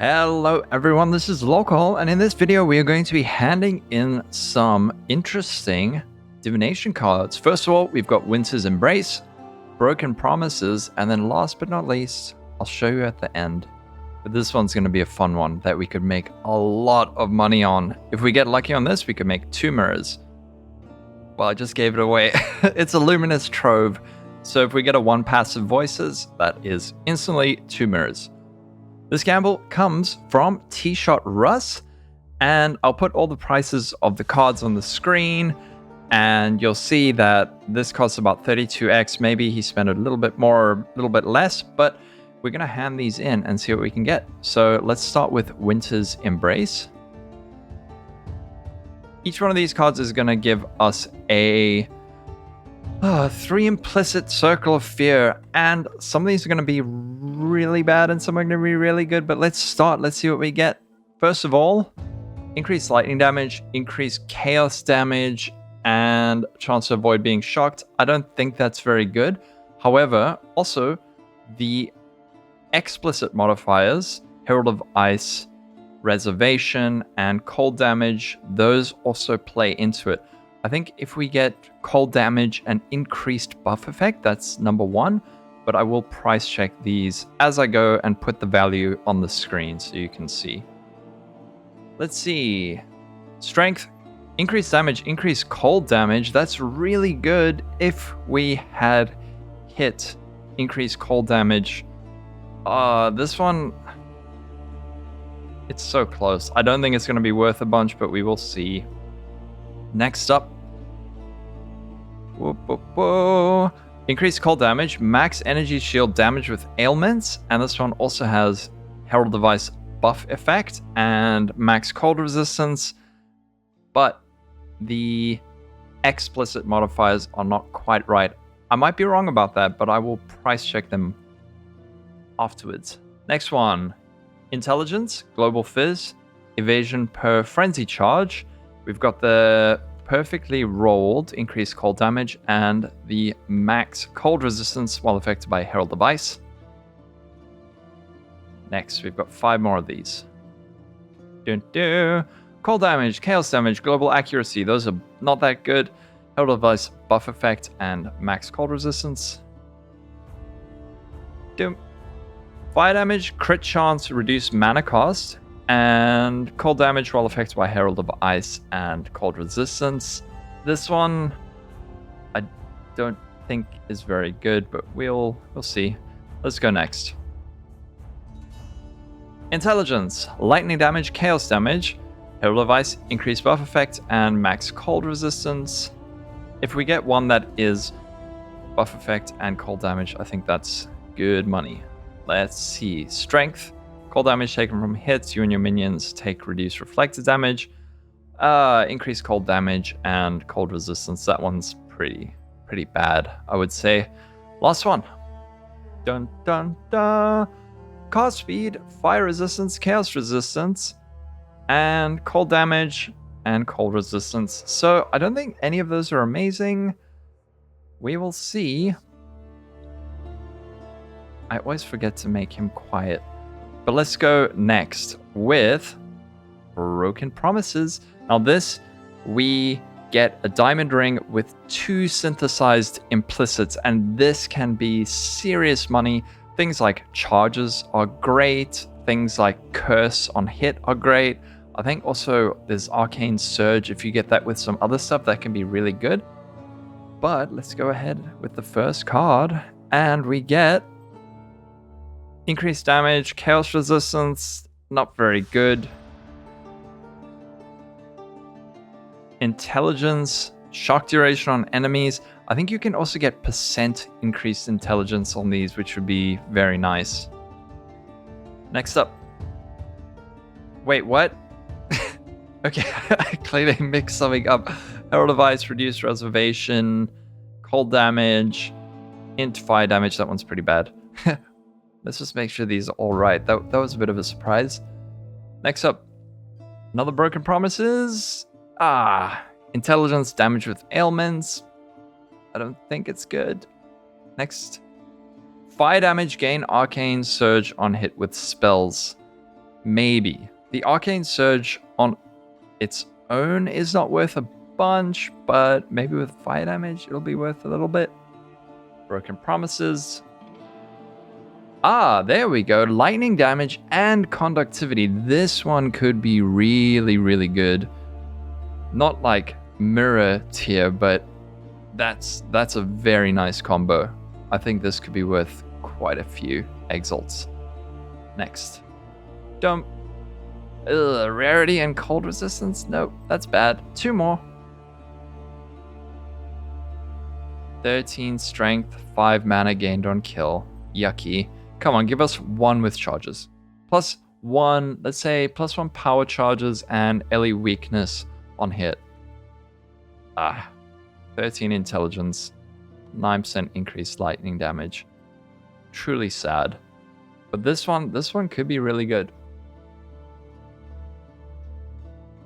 Hello everyone, this is Lolcohol, and in this video we are going to be handing in some interesting divination cards. First of all, we've got Winter's Embrace, Broken Promises, and then last but not least, I'll show you at the end. But this one's going to be a fun one that we could make a lot of money on. If we get lucky on this, we could make 2 mirrors. Well, I just gave it away. It's a Luminous Trove. So if we get a 1 passive voices, that is instantly 2 mirrors. This gamble comes from TShotRus, and I'll put all the prices of the cards on the screen, and you'll see that this costs about 32x. Maybe he spent a little bit more, a little bit less, but we're going to hand these in and see what we can get. So let's start with Winter's Embrace. Each one of these cards is going to give us a 3 implicit Circle of Fear, and some of these are going to be really bad and some are going to be really good, but let's start. Let's see what we get. First of all, increased lightning damage, increased chaos damage, and chance to avoid being shocked. I don't think that's very good. However, also the explicit modifiers, Herald of Ice, Reservation, and cold damage, those also play into it. I think if we get cold damage and increased buff effect, that's number 1. But I will price check these as I go and put the value on the screen so you can see. Let's see. Strength, increased damage, increased cold damage. That's really good if we had hit increased cold damage. This one, it's so close. I don't think it's going to be worth a bunch, but we will see. Next up, increased cold damage, max energy shield damage with ailments, and this one also has Herald of Ice buff effect and max cold resistance, but the explicit modifiers are not quite right. I might be wrong about that, but I will price check them afterwards. Next one, Intelligence, Global Fizz, Evasion per Frenzy Charge. We've got the perfectly rolled increased cold damage and the max cold resistance while affected by Herald of Ice. Next, we've got 5 more of these. Cold damage, chaos damage, global accuracy. Those are not that good. Herald of Ice buff effect and max cold resistance. Fire damage, crit chance, reduced mana cost, and cold damage while affected by Herald of Ice and cold resistance. This one I don't think is very good, but we'll see. Let's go next. Intelligence, lightning damage, chaos damage, Herald of Ice, increased buff effect, and max cold resistance. If we get one that is buff effect and cold damage, I think that's good money. Let's see. Strength, cold damage taken from hits. You and your minions take reduced reflected damage. Increased cold damage and cold resistance. That one's pretty bad, I would say. Last one. Dun dun dun. Cast speed, fire resistance, chaos resistance, and cold damage and cold resistance. So I don't think any of those are amazing. We will see. I always forget to make him quiet. But let's go next with Broken Promises. Now this, we get a diamond ring with 2 synthesized implicits, and this can be serious money. Things like charges are great. Things like curse on hit are great. I think also there's Arcane Surge. If you get that with some other stuff, that can be really good. But let's go ahead with the first card, and we get increased damage, chaos resistance, not very good. Intelligence, shock duration on enemies. I think you can also get % increased intelligence on these, which would be very nice. Next up. Wait, what? Okay, I clearly mixed something up. Herald of Ice, reduced reservation, cold damage, int fire damage. That one's pretty bad. Let's just make sure these are all right. That was a bit of a surprise. Next up, another Broken Promises. Intelligence, damage with ailments. I don't think it's good. Next, fire damage, gain arcane surge on hit with spells. maybe. The Arcane Surge on its own is not worth a bunch, but maybe with fire damage, it'll be worth a little bit. Broken Promises. Ah, there we go. Lightning damage and conductivity. This one could be really, really good. Not like mirror tier, but that's a very nice combo. I think this could be worth quite a few exalts. Next. Dump. Ugh, rarity and cold resistance? Nope, that's bad. 2 more. 13 strength, 5 mana gained on kill. Yucky. Come on, give us 1 with charges. Plus 1, let's say, plus 1 power charges and LE weakness on hit. 13 intelligence, 9% increased lightning damage. Truly sad. But this one could be really good.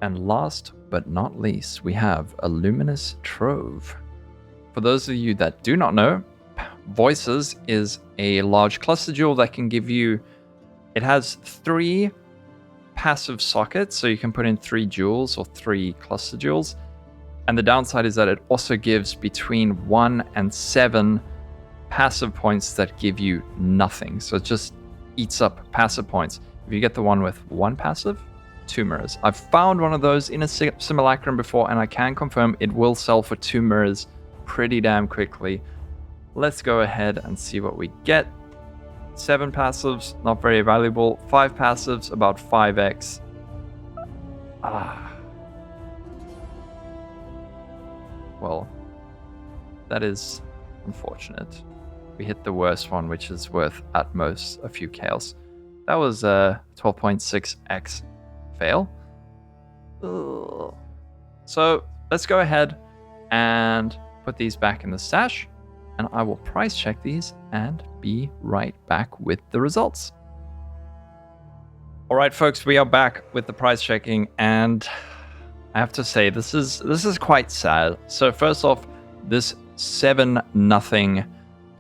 And last but not least, we have a Luminous Trove. For those of you that do not know, Voices is a large cluster jewel that can give you... It has 3 passive sockets, so you can put in 3 jewels or 3 cluster jewels. And the downside is that it also gives between 1 and 7 passive points that give you nothing. So it just eats up passive points. If you get the one with 1 passive, 2 mirrors. I've found one of those in a simulacrum before, and I can confirm it will sell for 2 mirrors pretty damn quickly. Let's go ahead and see what we get. 7 passives, not very valuable. 5 passives, about 5x. Well, that is unfortunate. We hit the worst one, which is worth at most a few chaos. That was a 12.6x fail. Ugh. So let's go ahead and put these back in the stash, and I will price check these and be right back with the results. All right, folks, we are back with the price checking, and I have to say this is quite sad. So first off, this 7-0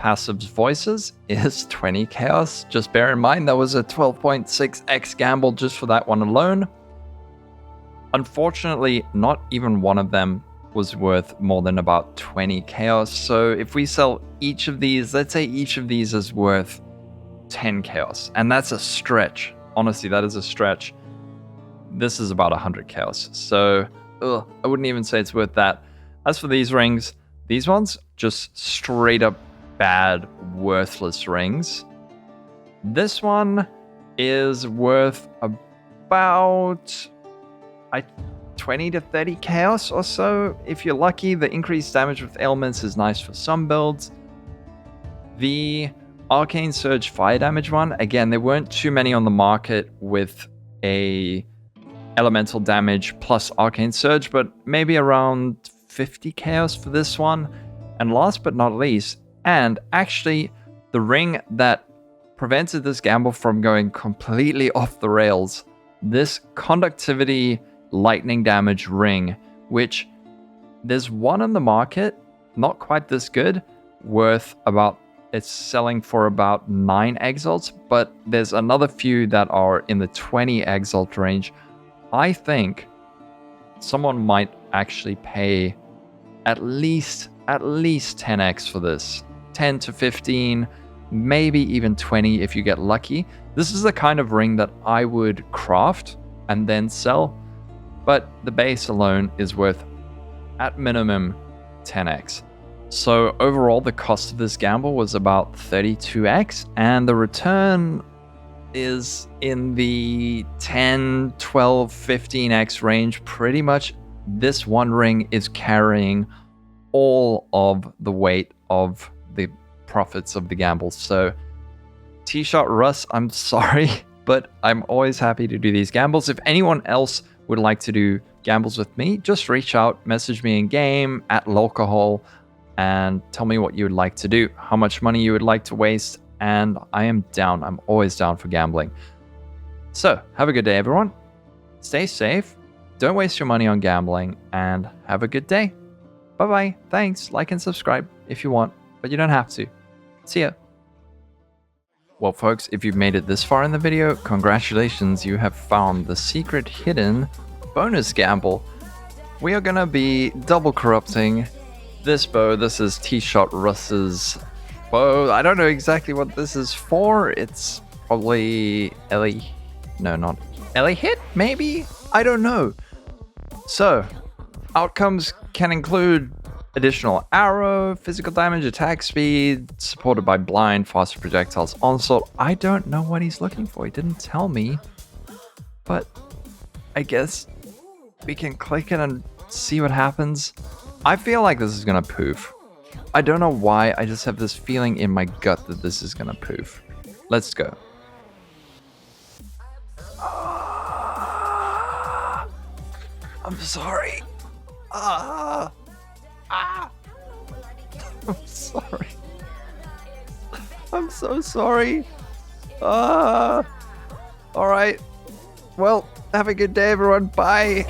passives Voices is 20 chaos. Just bear in mind that was a 12.6x gamble just for that one alone. Unfortunately, not even one of them was worth more than about 20 chaos. So if we sell each of these, let's say each of these is worth 10 chaos, and that's a stretch. Honestly, that is a stretch. This is about 100 chaos. So I wouldn't even say it's worth that. As for these rings, these ones just straight up bad, worthless rings. This one is worth about 20 to 30 chaos or so. If you're lucky, the increased damage with ailments is nice for some builds. The Arcane Surge fire damage one, again, there weren't too many on the market with a elemental damage plus Arcane Surge, but maybe around 50 chaos for this one. And last but not least, and actually the ring that prevented this gamble from going completely off the rails, this conductivity lightning damage ring, which there's one on the market, not quite this good, worth about, it's selling for about 9 exalts, but there's another few that are in the 20 exalt range. I think someone might actually pay at least 10x for this. 10 to 15, maybe even 20 if you get lucky. This is the kind of ring that I would craft and then sell, but the base alone is worth at minimum 10x. So overall, the cost of this gamble was about 32x, and the return is in the 10, 12, 15x range. Pretty much this one ring is carrying all of the weight of the profits of the gamble. So TShotRus, I'm sorry, but I'm always happy to do these gambles. If anyone else would like to do gambles with me, just reach out, message me in game at Lolcohol, and tell me what you would like to do, how much money you would like to waste, and I am down. I'm always down for gambling. So have a good day, everyone. Stay safe, don't waste your money on gambling, and have a good day. Bye-bye. Thanks. Like and subscribe if you want, but you don't have to. See ya. Well, folks, if you've made it this far in the video, congratulations, you have found the secret hidden bonus gamble. We are gonna be double corrupting this bow. This is TShotRus's bow. I don't know exactly what this is for. It's probably Ellie. No, not Ellie hit, maybe? I don't know. So, outcomes can include additional arrow, physical damage, attack speed, supported by blind, faster projectiles, onslaught. I don't know what he's looking for. He didn't tell me. But I guess we can click it and see what happens. I feel like this is gonna poof. I don't know why. I just have this feeling in my gut that this is gonna poof. Let's go. I'm sorry. I'm sorry. I'm so sorry. Alright. Well, have a good day, everyone. Bye.